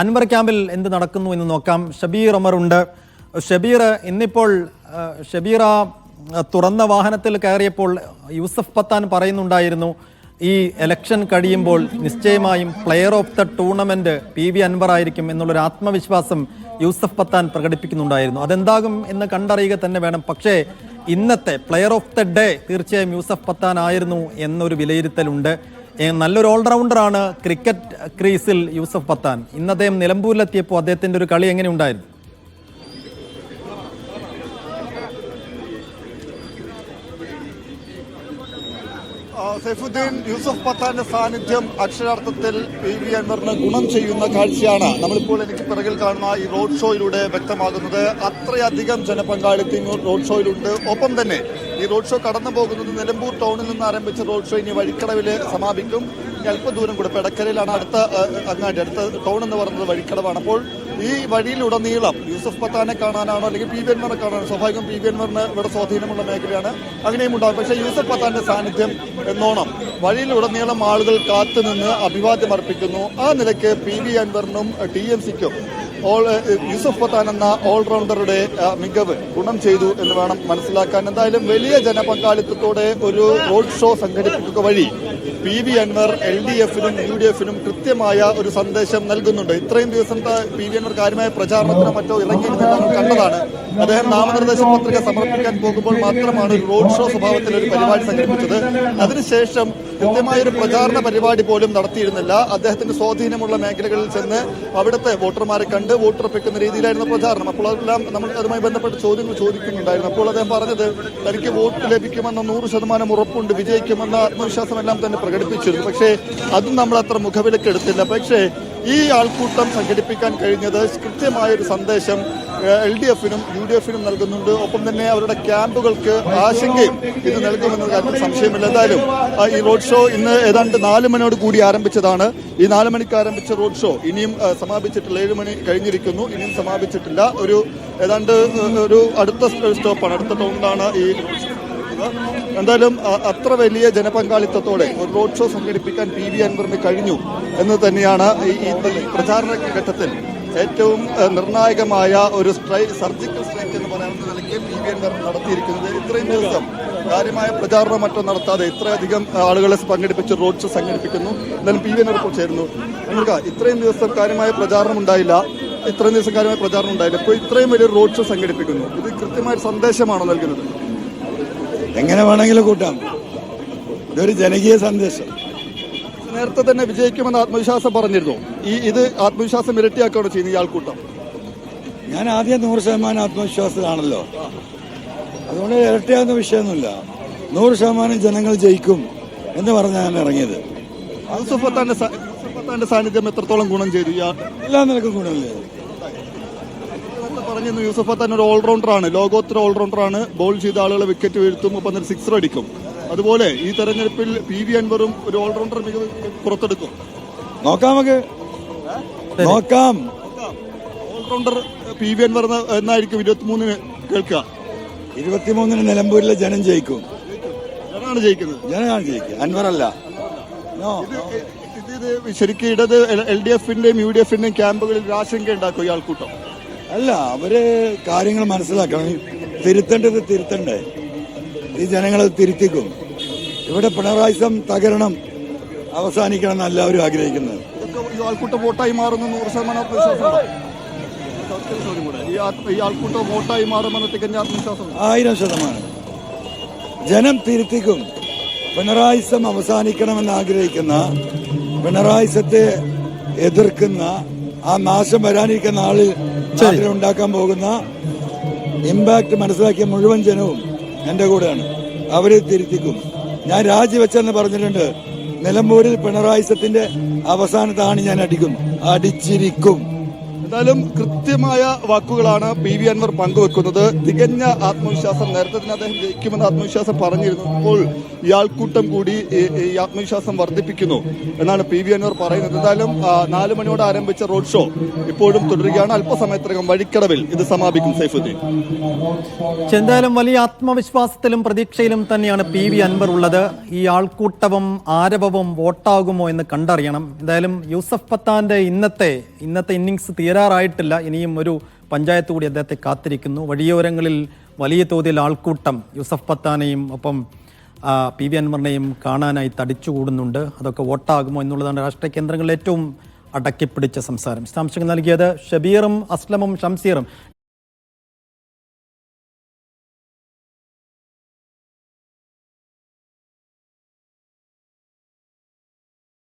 അൻവർ ക്യാമ്പിൽ എന്ത് നടക്കുന്നു എന്ന് നോക്കാം. ഷബീർ ഉമറുണ്ട്. ഷബീർ, ഇന്നിപ്പോൾ ഷബീർ തുറന്ന വാഹനത്തിൽ കയറിയപ്പോൾ യൂസഫ് പത്താൻ പറയുന്നുണ്ടായിരുന്നു, ഈ ഇലക്ഷൻ കഴിയുമ്പോൾ നിശ്ചയമായും player of the tournament PV Anwar ആയിരിക്കും എന്നുള്ളൊരു ആത്മവിശ്വാസം യൂസഫ് പത്താൻ പ്രകടിപ്പിക്കുന്നുണ്ടായിരുന്നു. അതെന്താകും എന്ന് കണ്ടറിയുക തന്നെ വേണം. പക്ഷേ ഇന്നത്തെ പ്ലെയർ ഓഫ് ദ ഡേ തീർച്ചയായും യൂസഫ് പത്താൻ ആയിരുന്നു എന്നൊരു വിലയിരുത്തലുണ്ട്. നല്ലൊരു ഓൾറൗണ്ടറാണ് ക്രിക്കറ്റ് ക്രീസിൽ യൂസഫ് പത്താൻ. ഇന്ന് അദ്ദേഹം നിലമ്പൂരിലെത്തിയപ്പോൾ അദ്ദേഹത്തിൻ്റെ ഒരു കളി എങ്ങനെ ഉണ്ടായിരുന്നു? സൈഫുദ്ദീൻ, യൂസഫ് പത്താന്റെ സാന്നിധ്യം അക്ഷരാർത്ഥത്തിൽ PV അൻവറിന് ഗുണം ചെയ്യുന്ന കാഴ്ചയാണ് നമ്മളിപ്പോൾ എനിക്ക് പിറകിൽ കാണുന്ന ഈ റോഡ് ഷോയിലൂടെ വ്യക്തമാകുന്നത്. അത്രയധികം ജനപങ്കാളിത്തം റോഡ് ഷോയിലുണ്ട്. ഒപ്പം തന്നെ ഈ റോഡ് ഷോ കടന്നു പോകുന്നത് നിലമ്പൂർ ടൗണിൽ നിന്ന് ആരംഭിച്ച റോഡ് ഷോ ഇനി വഴിക്കടവിൽ സമാപിക്കും. അല്പദൂരം കൂടെ പെടക്കരയിലാണ് അടുത്ത അങ്ങാടി, അടുത്ത ടൗൺ എന്ന് പറയുന്നത് വഴിക്കടവാണ്. അപ്പോൾ ഈ വഴിയിലുടനീളം യൂസഫ് പത്താനെ കാണാനാണോ അല്ലെങ്കിൽ PV അൻവറിനെ കാണാനോ, സ്വാഭാവികം PV അൻവറിന് ഇവിടെ സ്വാധീനമുള്ള മേഖലയാണ്, അങ്ങനെയും ഉണ്ടാകും. പക്ഷേ യൂസഫ് പത്താന്റെ സാന്നിധ്യം എന്നോണം വഴിയിലുടനീളം ആളുകൾ കാത്തുനിന്ന് അഭിവാദ്യം അർപ്പിക്കുന്നു. ആ നിലയ്ക്ക് PV അൻവറിനും TMCക്കും യൂസഫ് പത്താൻ എന്ന ഓൾറൗണ്ടറുടെ മികവ് ഗുണം ചെയ്തു എന്ന് വേണം മനസ്സിലാക്കാൻ. എന്തായാലും വലിയ ജനപങ്കാളിത്തത്തോടെ ഒരു റോഡ് ഷോ സംഘടിപ്പിക്കുക വഴി PV അൻവർ LDF-നും UDF-നും കൃത്യമായ ഒരു സന്ദേശം നൽകുന്നുണ്ട്. ഇത്രയും ദിവസം PV അൻവർ കാര്യമായ പ്രചാരണത്തിനോ മറ്റോ ഇറങ്ങിയിരുന്നില്ല, നമ്മൾ കണ്ടതാണ്. അദ്ദേഹം നാമനിർദ്ദേശ പത്രിക സമർപ്പിക്കാൻ പോകുമ്പോൾ മാത്രമാണ് ഒരു റോഡ് ഷോ സ്വഭാവത്തിൽ ഒരു പരിപാടി സംഘടിപ്പിച്ചത്. അതിനുശേഷം കൃത്യമായൊരു പ്രചാരണ പരിപാടി പോലും നടത്തിയിരുന്നില്ല. അദ്ദേഹത്തിന് സ്വാധീനമുള്ള മേഖലകളിൽ ചെന്ന് അവിടുത്തെ വോട്ടർമാരെ കണ്ട് വോട്ടുറപ്പിക്കുന്ന രീതിയിലായിരുന്നു പ്രചാരണം. അപ്പോൾ അതെല്ലാം നമ്മൾ അതുമായി ബന്ധപ്പെട്ട് ചോദ്യങ്ങൾ ചോദിക്കുന്നുണ്ടായിരുന്നു. അപ്പോൾ അദ്ദേഹം പറഞ്ഞത് തനിക്ക് വോട്ട് ലഭിക്കുമെന്ന 100% ഉറപ്പുണ്ട്, വിജയിക്കുമെന്ന ആത്മവിശ്വാസം എല്ലാം തന്നെ പ്രകടിപ്പിച്ചിരുന്നു. പക്ഷേ അതും നമ്മൾ അത്ര മുഖവിലക്കെടുത്തില്ല. പക്ഷേ ഈ ആൾക്കൂട്ടം സംഘടിപ്പിക്കാൻ കഴിഞ്ഞത് കൃത്യമായൊരു സന്ദേശം LDF-നും UDF-നും നൽകുന്നുണ്ട്. ഒപ്പം തന്നെ അവരുടെ ക്യാമ്പുകൾക്ക് ആശങ്കയും ഇത് നൽകുമെന്ന കാര്യത്തിൽ സംശയമില്ല. എന്തായാലും ഈ റോഡ് ഷോ ഇന്ന് ഏതാണ്ട് 4 മണിയോട് കൂടി ആരംഭിച്ചതാണ്. ഈ 4 മണിക്ക് ആരംഭിച്ച റോഡ് ഷോ ഇനിയും സമാപിച്ചിട്ടില്ല. 7 മണി കഴിഞ്ഞിരിക്കുന്നു, ഇനിയും സമാപിച്ചിട്ടില്ല. ഏതാണ്ട് ഒരു അടുത്ത സ്റ്റോപ്പാണ്, അടുത്ത ടൗണിലാണ് ഈ റോഡ് ഷോ. എന്തായാലും അത്ര വലിയ ജനപങ്കാളിത്തത്തോടെ ഒരു റോഡ് ഷോ സംഘടിപ്പിക്കാൻ PV അൻവറിന് കഴിഞ്ഞു എന്ന് തന്നെയാണ് ഈ പ്രചാരണ ഘട്ടത്തിൽ ഏറ്റവും നിർണായകമായ ഒരു സർജിക്കൽ സ്ട്രൈക്ക് എന്ന് പറയുന്ന നിലയ്ക്ക് PV അൻവർ നടത്തിയിരിക്കുന്നത്. ഇത്രയും ദിവസം കാര്യമായ പ്രചാരണം മറ്റോ നടത്താതെ ഇത്രയധികം ആളുകളെ പങ്കെടുപ്പിച്ച് റോഡ് ഷോ സംഘടിപ്പിക്കുന്നു. എന്തായാലും PV അൻവർ ഇപ്പോൾ ചേരുന്നു. ഇത്രയും ദിവസം കാര്യമായ പ്രചാരണം ഉണ്ടായില്ല. ഇപ്പോൾ ഇത്രയും വലിയ റോഡ് ഷോ സംഘടിപ്പിക്കുന്നു. ഇത് കൃത്യമായ സന്ദേശമാണോ നൽകുന്നത്? എങ്ങനെ വേണമെങ്കിലും കൂട്ടാം. ഇതൊരു ജനകീയ സന്ദേശം. നേരത്തെ തന്നെ വിജയിക്കുമെന്ന് ആത്മവിശ്വാസം പറഞ്ഞിരുന്നു. ഇത് ആത്മവിശ്വാസം ഇരട്ടിയാക്കുകയാണ് ചെയ്യുന്നത് ഈ ആൾക്കൂട്ടം? ഞാൻ ആദ്യം 100% ആത്മവിശ്വാസത്തിലാണല്ലോ. അതുകൊണ്ട് ഇരട്ടിയാകുന്ന വിഷയമൊന്നുമില്ല. 100% ജനങ്ങൾ ജയിക്കും എന്ന് പറഞ്ഞാൽ ഞാൻ ഇറങ്ങിയത്. യൂസഫ് പത്താന്റെ സാന്നിധ്യം എത്രത്തോളം ഗുണം ചെയ്തു? എല്ലാ നിലക്കും ഗുണമില്ലേ? പറഞ്ഞിരുന്നു യൂസഫ് പത്താൻ ഒരു ഓൾറൗണ്ടറാണ്, ലോകോത്തര ഓൾറൗണ്ടറാണ്. ബോൾ ചെയ്ത ആളുകളെ വിക്കറ്റ് വീഴ്ത്തും, ഒപ്പം തന്നെ സിക്സർ അടിക്കും. അതുപോലെ ഈ തെരഞ്ഞെടുപ്പിൽ PV അൻവറും ഒരു ഓൾറൗണ്ടർ മികവ് പുറത്തെടുക്കും. നോക്കാം. ഓൾറൗണ്ടർ PV അൻവർ എന്നായിരിക്കും 23-ന് കേൾക്കുക. 23-ന് നിലമ്പൂരിലെ ജനം ജയിക്കും. ജനമാണ് ജയിക്കുക, അൻവറല്ല. ഇത് ശരിക്കും ഇടത് LDF-ന്റെയും UDF-ന്റെയും ക്യാമ്പുകളിൽ ആശങ്ക ഉണ്ടാക്കും ഈ ആൾക്കൂട്ടം. അല്ല, അവര് കാര്യങ്ങൾ മനസ്സിലാക്കണം. തിരുത്തേണ്ടത് തിരുത്തണ്ടേ? ഈ ജനങ്ങളത് തിരുത്തിക്കും. ഇവിടെ പിണറായിസം തകരണം, അവസാനിക്കണം എന്ന് എല്ലാവരും ആഗ്രഹിക്കുന്നത്. ഈ ആൾക്കൂട്ടം വോട്ടായി മാറുന്ന 100% ആത്മവിശ്വാസമുണ്ടോ? ഈ ആൾക്കൂട്ടം വോട്ടായി മാറുമെന്ന് തികഞ്ഞ ആത്മവിശ്വാസം 1000%. ജനം തിരുത്തിക്കും. പിണറായിസം അവസാനിക്കണമെന്ന് ആഗ്രഹിക്കുന്ന, പിണറായിസത്തെ എതിർക്കുന്ന, ആ നാശം വരാനിരിക്കുന്ന ആള് ഉണ്ടാക്കാൻ പോകുന്ന ഇമ്പാക്ട് മനസ്സിലാക്കിയ മുഴുവൻ ജനവും എന്റെ കൂടെയാണ്. അവരെ തിരുത്തിക്കും. ഞാൻ രാജിവെച്ചെന്ന് പറഞ്ഞിട്ടുണ്ട്. നിലമ്പൂരിൽ പിണറായിസത്തിന്റെ അവസാനത്താണ് ഞാൻ അടിച്ചിരിക്കും. എന്തായാലും കൃത്യമായ വാക്കുകളാണ് PV അൻവർ പങ്കുവെക്കുന്നത്. തികഞ്ഞ ആത്മവിശ്വാസം. നേരത്തെ തന്നെ അദ്ദേഹം ജയിക്കുമെന്ന് ആത്മവിശ്വാസം പറഞ്ഞിരുന്നു. ഇപ്പോൾ ഈ ആൾക്കൂട്ടം കൂടി ഈ ആത്മവിശ്വാസം വർദ്ധിപ്പിക്കുന്നു എന്നാണ് PV അൻവർ പറയുന്നത്. എന്തായാലും 4 മണിയോടെ ആരംഭിച്ച റോഡ് ഷോ ഇപ്പോഴും തുടരുകയാണ്. അല്പസമയത്തിനകം വഴിക്കടവിൽ ഇത് സമാപിക്കും. സൈഫുദ്ദീൻ, എന്തായാലും വലിയ ആത്മവിശ്വാസത്തിലും പ്രതീക്ഷയിലും തന്നെയാണ് PV അൻവർ ഉള്ളത്. ഈ ആൾക്കൂട്ടവും ആരവവും വോട്ടാകുമോ എന്ന് കണ്ടറിയണം. എന്തായാലും യൂസഫ് പത്താന്റെ ഇന്നത്തെ ഇന്നിങ്സ് തീരാറായിട്ടില്ല. ഇനിയും ഒരു പഞ്ചായത്ത് കൂടി അദ്ദേഹത്തെ കാത്തിരിക്കുന്നു. വഴിയോരങ്ങളിൽ വലിയ തോതിൽ ആൾക്കൂട്ടം യൂസഫ് പത്താനെയും ഒപ്പം PV അൻവറിനെയും കാണാനായി തടിച്ചുകൂടുന്നുണ്ട്. അതൊക്കെ വോട്ടാകുമോ എന്നുള്ളതാണ് രാഷ്ട്രീയ കേന്ദ്രങ്ങളിൽ ഏറ്റവും അടക്കിപ്പിടിച്ച സംസാരം. വിശദാംശങ്ങൾ നൽകിയത് ഷബീറും അസ്ലമും ഷംസീറും.